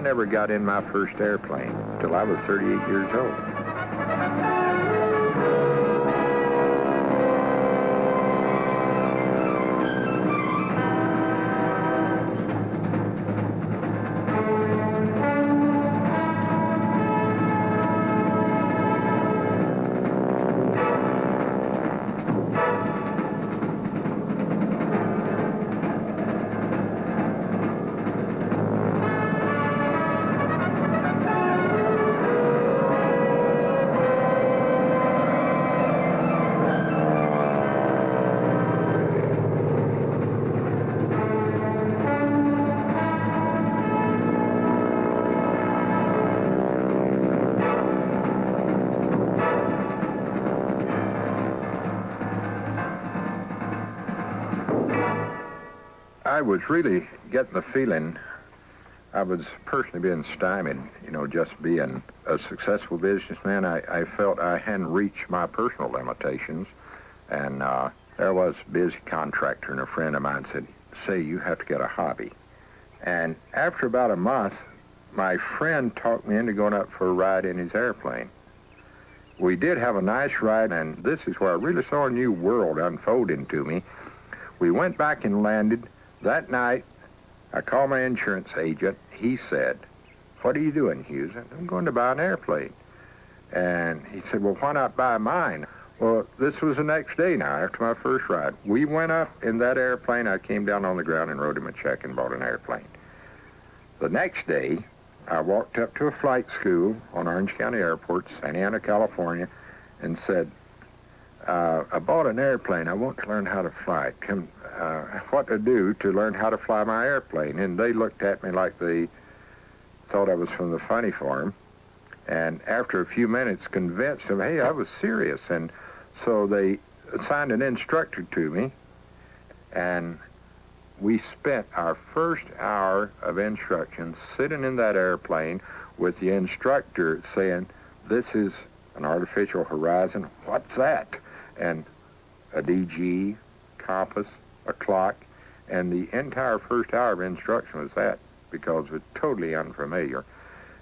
I never got in my first airplane till I was 38 years old. I was really getting the feeling I was personally being stymied, just being a successful businessman. I felt I hadn't reached my personal limitations. And there was a busy contractor, and a friend of mine said, "Say, you have to get a hobby." And after about a month, my friend talked me into going up for a ride in his airplane. We did have a nice ride, and this is where I really saw a new world unfolding to me. We went back and landed. That night, I called my insurance agent. He said, "What are you doing, Hughes?" "I'm going to buy an airplane." And he said, "Well, why not buy mine?" Well, this was the next day now, after my first ride. We went up in that airplane. I came down on the ground and wrote him a check and bought an airplane. The next day, I walked up to a flight school on Orange County Airport, Santa Ana, California, and said, "I bought an airplane. I want to learn how to fly. What to do to learn how to fly my airplane?" And they looked at me like they thought I was from the funny farm. And after a few minutes, convinced them, hey, I was serious. And so they assigned an instructor to me, and we spent our first hour of instruction sitting in that airplane with the instructor saying, "This is an artificial horizon. What's that?" And a DG, compass, a clock, and the entire first hour of instruction was that, because it was totally unfamiliar.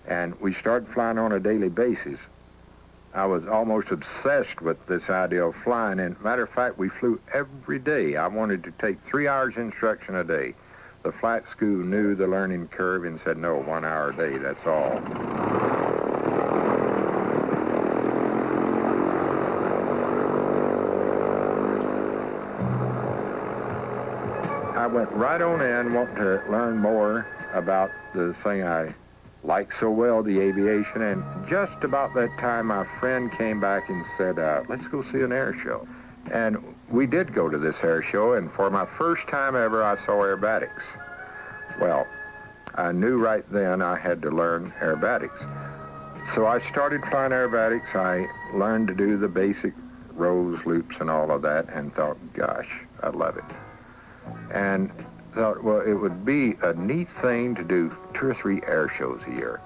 And we started flying on a daily basis. I was almost obsessed with this idea of flying, and matter of fact, we flew every day. I wanted to take 3 hours instruction a day. The flight school knew the learning curve and said, "No, 1 hour a day, that's all." I went right on in, wanting to learn more about the thing I liked so well, the aviation, and just about that time, my friend came back and said, "Let's go see an air show." And we did go to this air show, and for my first time ever, I saw aerobatics. Well, I knew right then I had to learn aerobatics. So I started flying aerobatics. I learned to do the basic rows, loops, and all of that, and thought, gosh, I love it. And thought, well, it would be a neat thing to do 2 or 3 air shows a year.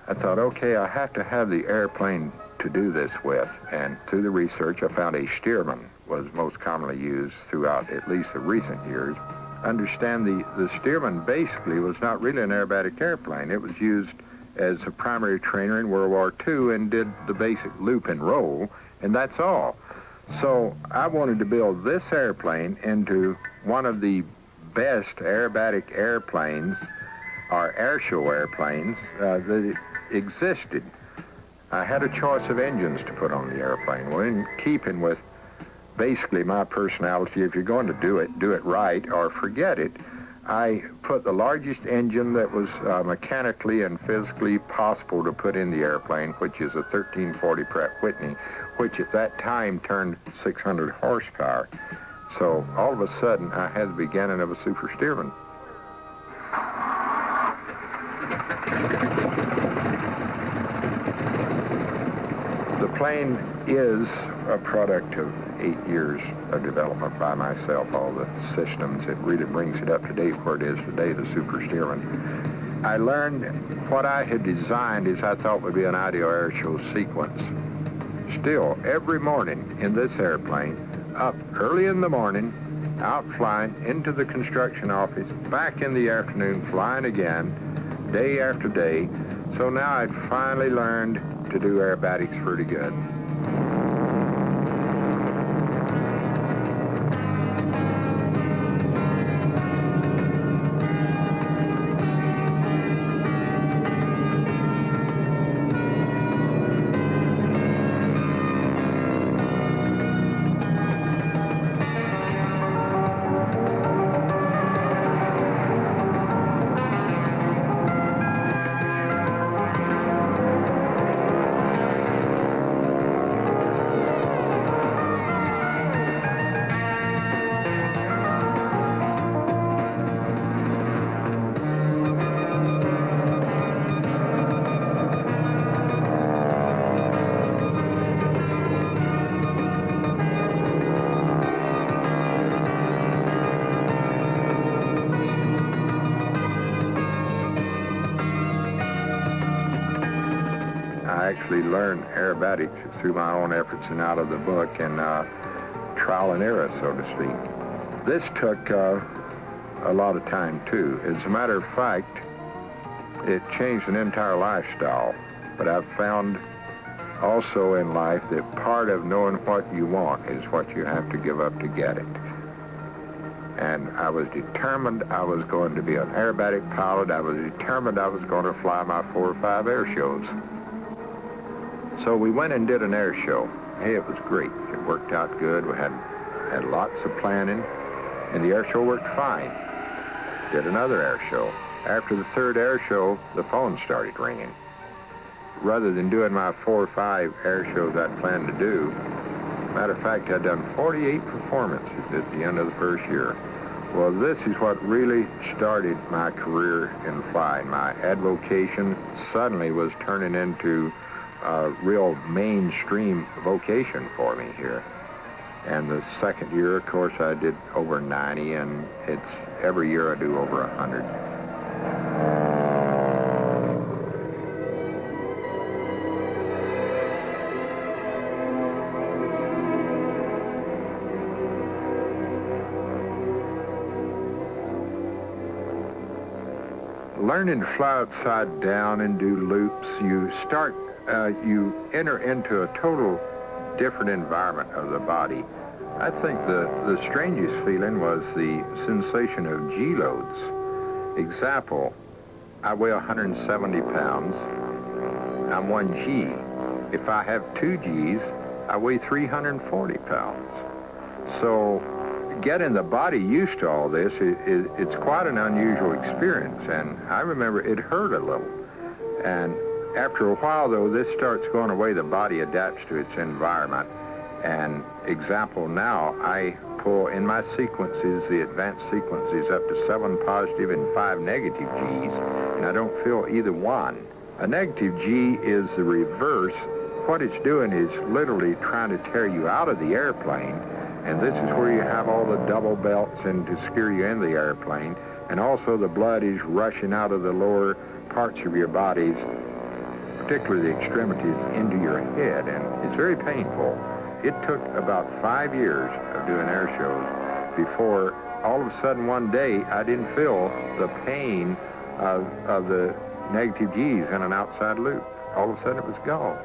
I thought, okay, I have to have the airplane to do this with. And through the research, I found a Stearman was most commonly used throughout at least the recent years. Understand the Stearman basically was not really an aerobatic airplane. It was used as a primary trainer in World War II and did the basic loop and roll, and that's all. So I wanted to build this airplane into one of the best aerobatic airplanes, or airshow airplanes, that existed. I had a choice of engines to put on the airplane. Well, in keeping with basically my personality, if you're going to do it right or forget it, I put the largest engine that was mechanically and physically possible to put in the airplane, which is a 1340 Pratt Whitney, which at that time turned 600 horsepower. So all of a sudden, I had the beginning of a super Stearman. The plane is a product of 8 years of development by myself, all the systems. It really brings it up to date where it is today, the super Stearman. I learned what I had designed is I thought would be an ideal air show sequence. Still, every morning in this airplane, up early in the morning, out flying into the construction office, back in the afternoon flying again, day after day. So now I'd finally learned to do aerobatics pretty good. I actually learned aerobatics through my own efforts and out of the book and trial and error, so to speak. This took a lot of time, too. As a matter of fact, it changed an entire lifestyle. But I've found also in life that part of knowing what you want is what you have to give up to get it. And I was determined I was going to be an aerobatic pilot. I was determined I was going to fly my 4 or 5 air shows. So we went and did an air show. Hey, it was great. It worked out good. We had lots of planning, and the air show worked fine. Did another air show. After the 3rd air show, the phone started ringing. Rather than doing my 4 or 5 air shows I'd planned to do, matter of fact, I'd done 48 performances at the end of the 1st year. Well, this is what really started my career in flying. My advocation suddenly was turning into a real mainstream vocation for me here. And the 2nd year, of course, I did over 90, and it's every year I do over 100. Learning to fly upside down and do loops, you enter into a total different environment of the body. I think the strangest feeling was the sensation of G-loads. Example, I weigh 170 pounds. I'm 1 G. If I have 2 Gs, I weigh 340 pounds. So getting the body used to all this, it's quite an unusual experience. And I remember it hurt a little. And after a while, though, this starts going away. The body adapts to its environment. And example now, I pull in my sequences, the advanced sequences, up to 7 positive and 5 negative Gs, and I don't feel either one. A negative G is the reverse. What it's doing is literally trying to tear you out of the airplane, and this is where you have all the double belts and to scare you in the airplane, and also the blood is rushing out of the lower parts of your bodies, particularly the extremities, into your head, and it's very painful. It took about 5 years of doing air shows before all of a sudden one day I didn't feel the pain of the negative G's in an outside loop. All of a sudden it was gone.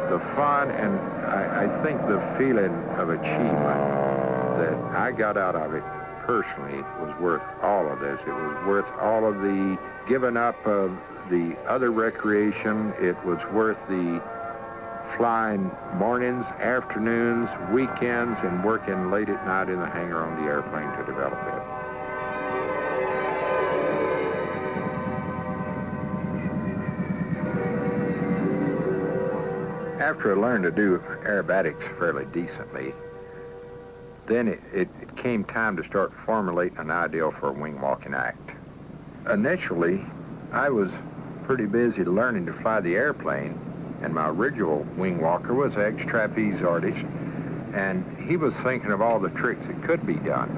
The fun and I think the feeling of achievement that I got out of it personally was worth all of this. It was worth all of the giving up of the other recreation. It was worth the flying mornings, afternoons, weekends, and working late at night in the hangar on the airplane to develop it. After I learned to do aerobatics fairly decently, then it came time to start formulating an ideal for a wing walking act. Initially, I was pretty busy learning to fly the airplane, and my original wing walker was an ex-trapeze artist, and he was thinking of all the tricks that could be done.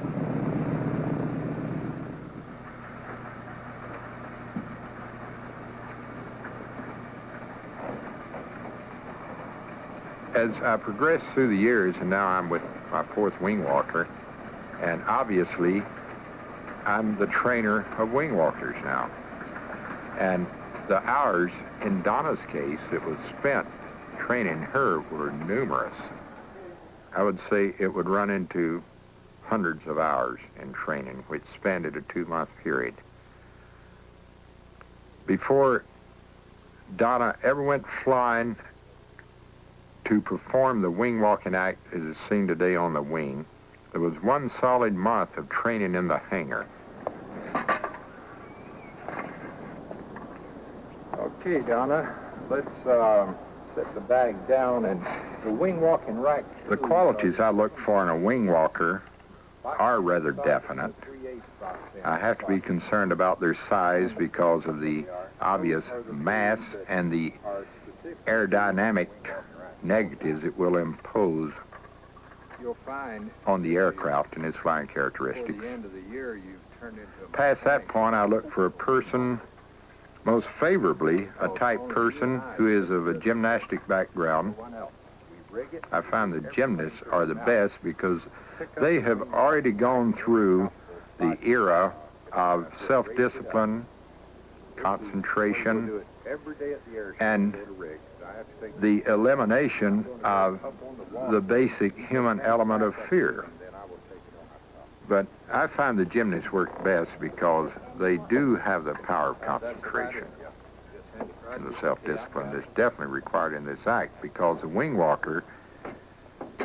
As I progressed through the years, and now I'm with my fourth wing walker, and obviously I'm the trainer of wing walkers now. And the hours, in Donna's case, that was spent training her were numerous. I would say it would run into hundreds of hours in training, which spanned a 2-month period. Before Donna ever went flying to perform the wing walking act as is seen today on the wing, there was 1 solid month of training in the hangar. Okay, Donna, let's set the bag down and the wing walking rack. The qualities I look for in a wing walker are rather definite. I have to be concerned about their size because of the obvious mass and the aerodynamic negatives it will impose on the aircraft and its flying characteristics. Past that point, I look for a person, most favorably a type person who is of a gymnastic background. I find the gymnasts are the best because they have already gone through the era of self-discipline, concentration, and the elimination of the basic human element of fear. But I find the gymnasts work best because they do have the power of concentration and the self-discipline that's definitely required in this act, because the wing walker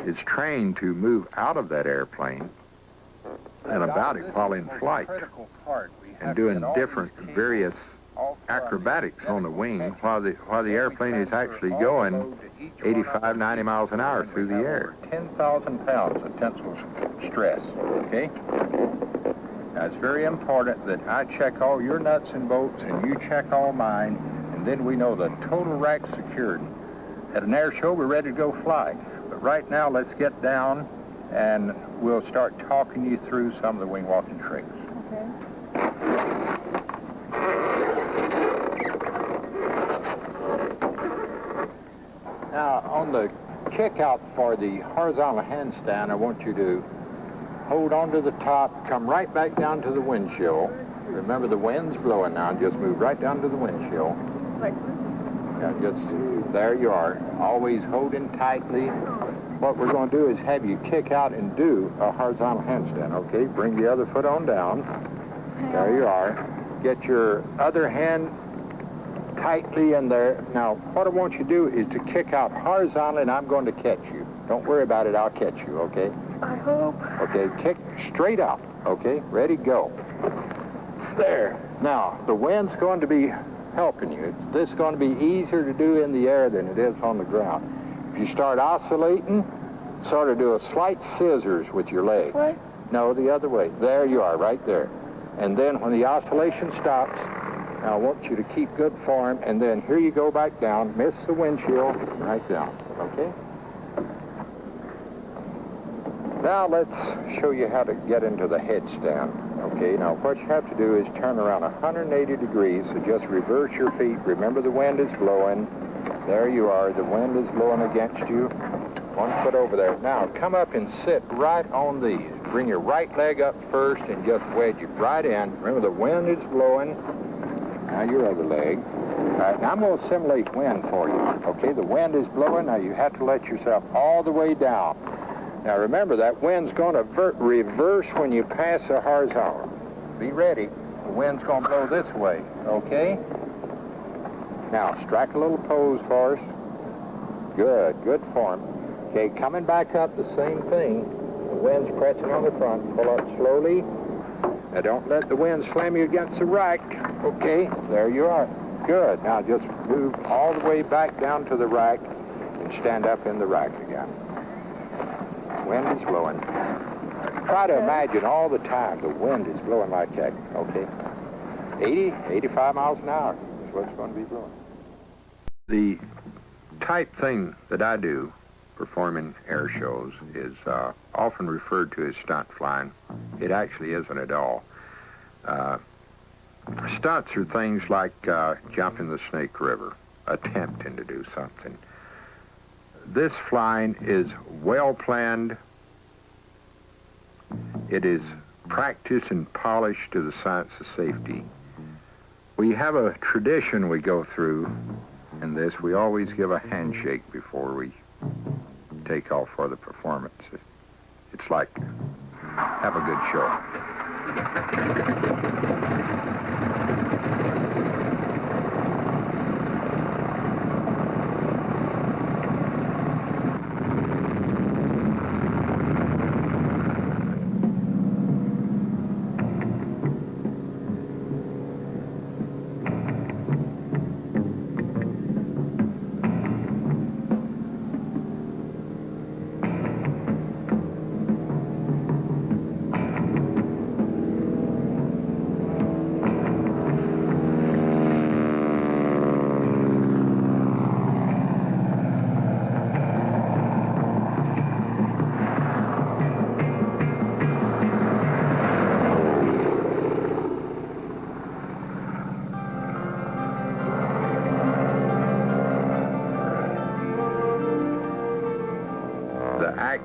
is trained to move out of that airplane and about it while in flight and doing different various acrobatics on the wing while the airplane is actually going 85, 90 miles an hour through the air. 10,000 pounds of tensile stress, okay? Now, it's very important that I check all your nuts and bolts and you check all mine, and then we know the total rack's secured. At an air show, we're ready to go fly. But right now, let's get down and we'll start talking you through some of the wing walking tricks. Okay. Now, on the kick out for the horizontal handstand, I want you to hold on to the top, come right back down to the windshield. Remember, the wind's blowing now. Just move right down to the windshield. Like Yeah, just, there you are. Always holding tightly. What we're going to do is have you kick out and do a horizontal handstand, okay? Bring the other foot on down. There you are. Get your other hand tightly in there. Now, what I want you to do is to kick out horizontally, and I'm going to catch you. Don't worry about it. I'll catch you, okay? I hope. Okay, kick straight up, okay? Ready, go. There. Now, the wind's going to be helping you. This is going to be easier to do in the air than it is on the ground. If you start oscillating, sort of do a slight scissors with your legs. What? No, the other way. There you are, right there. And then when the oscillation stops, now I want you to keep good form, and then here you go back down, miss the windshield, right down, okay? Now let's show you how to get into the headstand. Okay, now what you have to do is turn around 180 degrees, so just reverse your feet. Remember, the wind is blowing. There you are, the wind is blowing against you. 1 foot over there. Now come up and sit right on these. Bring your right leg up first and just wedge it right in. Remember, the wind is blowing. Now your other leg. All right, now I'm going to simulate wind for you. Okay, the wind is blowing. Now you have to let yourself all the way down. Now remember, that wind's going to reverse when you pass the horizontal. Be ready. The wind's going to blow this way, okay? Now strike a little pose for us. Good, good form. Okay, coming back up, the same thing. The wind's pressing on the front. Pull up slowly. Now don't let the wind slam you against the rack. Okay, there you are. Good. Now just move all the way back down to the rack and stand up in the rack again. Wind is blowing. Try to imagine all the time the wind is blowing like that, okay? 80, 85 miles an hour is what it's going to be blowing. The type thing that I do performing air shows is often referred to as stunt flying. It actually isn't at all. Stunts are things like jumping the Snake River, attempting to do something. This flying is well planned, It is practice and polish to the science of safety. We have a tradition we go through in this. We always give a handshake before we take off for the performance. It's like, have a good show.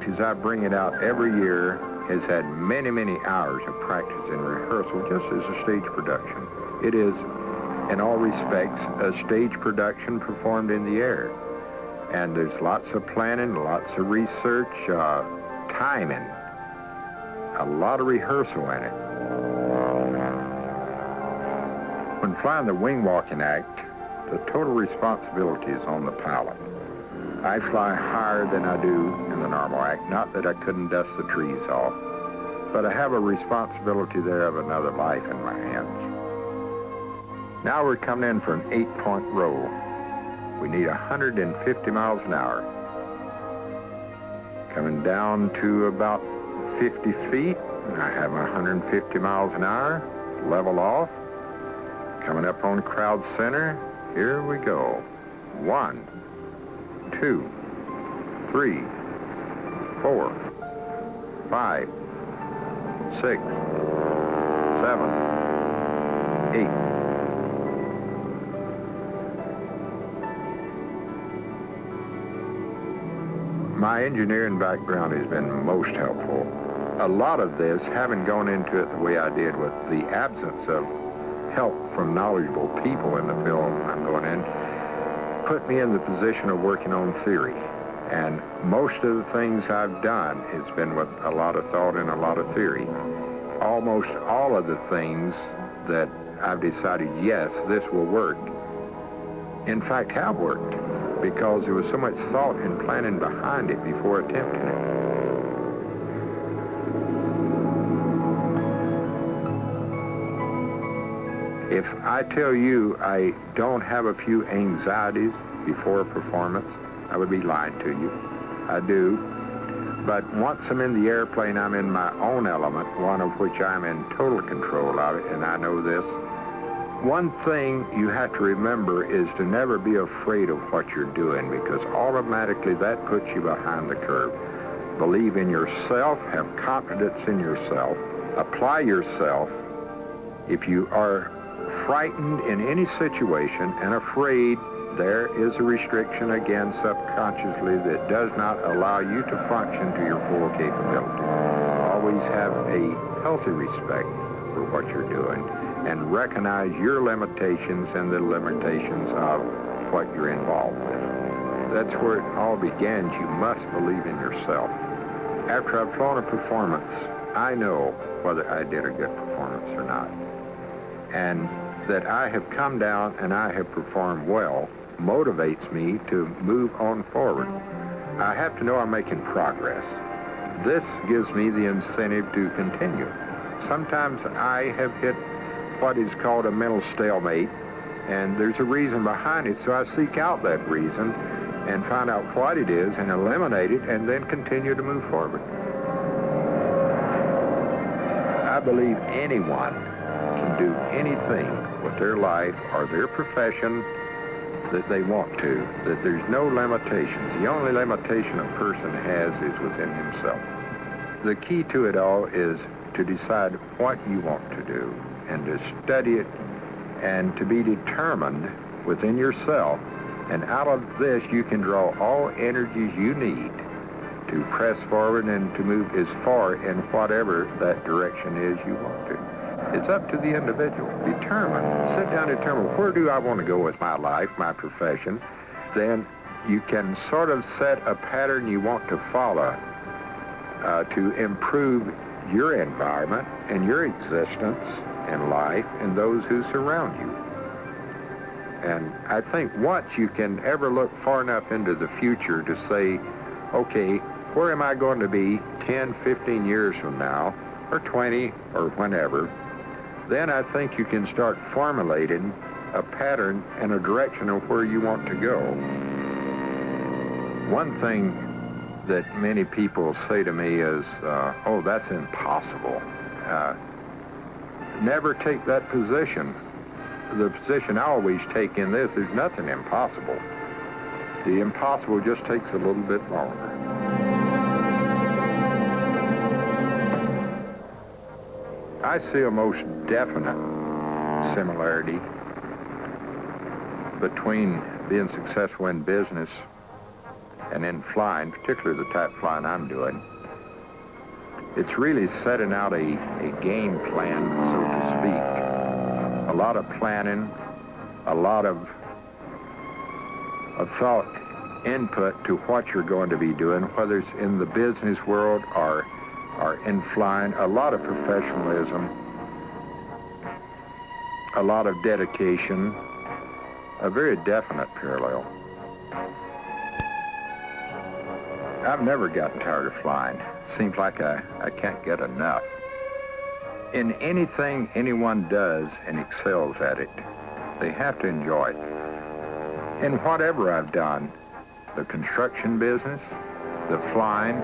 As I bring it out every year, has had many, many hours of practice and rehearsal just as a stage production. It is, in all respects, a stage production performed in the air. And there's lots of planning, lots of research, timing, a lot of rehearsal in it. When flying the wing walking act, the total responsibility is on the pilot. I fly higher than I do in the normal act. Not that I couldn't dust the trees off, but I have a responsibility there of another life in my hands. Now we're coming in for an 8-point roll. We need 150 miles an hour. Coming down to about 50 feet. I have 150 miles an hour. Level off. Coming up on crowd center. Here we go. 1, 2, 3, 4, 5, 6, 7, 8. My engineering background has been most helpful. A lot of this, having gone into it the way I did with the absence of help from knowledgeable people in the field I'm going in, put me in the position of working on theory. And most of the things I've done has been with a lot of thought and a lot of theory. Almost all of the things that I've decided, yes, this will work, in fact have worked, because there was so much thought and planning behind it before attempting it. If I tell you I don't have a few anxieties before a performance, I would be lying to you. I do. But once I'm in the airplane, I'm in my own element, one of which I'm in total control of it, and I know this. One thing you have to remember is to never be afraid of what you're doing, because automatically that puts you behind the curve. Believe in yourself, have confidence in yourself, apply yourself. If you are frightened in any situation and afraid, there is a restriction again subconsciously that does not allow you to function to your full capability. Always have a healthy respect for what you're doing and recognize your limitations and the limitations of what you're involved with. That's where it all begins. You must believe in yourself. After I've flown a performance, I know whether I did a good performance or not. And that I have come down and I have performed well motivates me to move on forward. I have to know I'm making progress. This gives me the incentive to continue. Sometimes I have hit what is called a mental stalemate, and there's a reason behind it, so I seek out that reason and find out what it is and eliminate it and then continue to move forward. I believe anyone can do anything with their life or their profession that they want to, that there's no limitations. The only limitation a person has is within himself. The key to it all is to decide what you want to do and to study it and to be determined within yourself. And out of this, you can draw all energies you need to press forward and to move as far in whatever that direction is you want to. It's up to the individual. Sit down and determine, where do I want to go with my life, my profession? Then you can sort of set a pattern you want to follow to improve your environment and your existence in life and those who surround you. And I think once you can ever look far enough into the future to say, okay, where am I going to be 10, 15 years from now, or 20, or whenever, then I think you can start formulating a pattern and a direction of where you want to go. One thing that many people say to me is, oh, that's impossible. Never take that position. The position I always take in this is nothing impossible. The impossible just takes a little bit longer. I see a most definite similarity between being successful in business and in flying, particularly the type of flying I'm doing. It's really setting out a game plan, so to speak. A lot of planning, a lot of thought input to what you're going to be doing, whether it's in the business world or in flying, a lot of professionalism, a lot of dedication, a very definite parallel. I've never gotten tired of flying. Seems like I can't get enough. In anything anyone does and excels at it, they have to enjoy it. In whatever I've done, the construction business, the flying,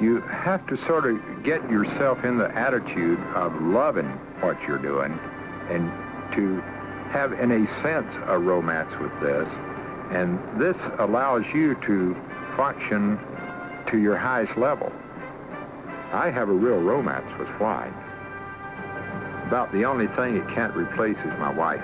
you have to sort of get yourself in the attitude of loving what you're doing and to have, in a sense, a romance with this. And this allows you to function to your highest level. I have a real romance with flying. About the only thing it can't replace is my wife.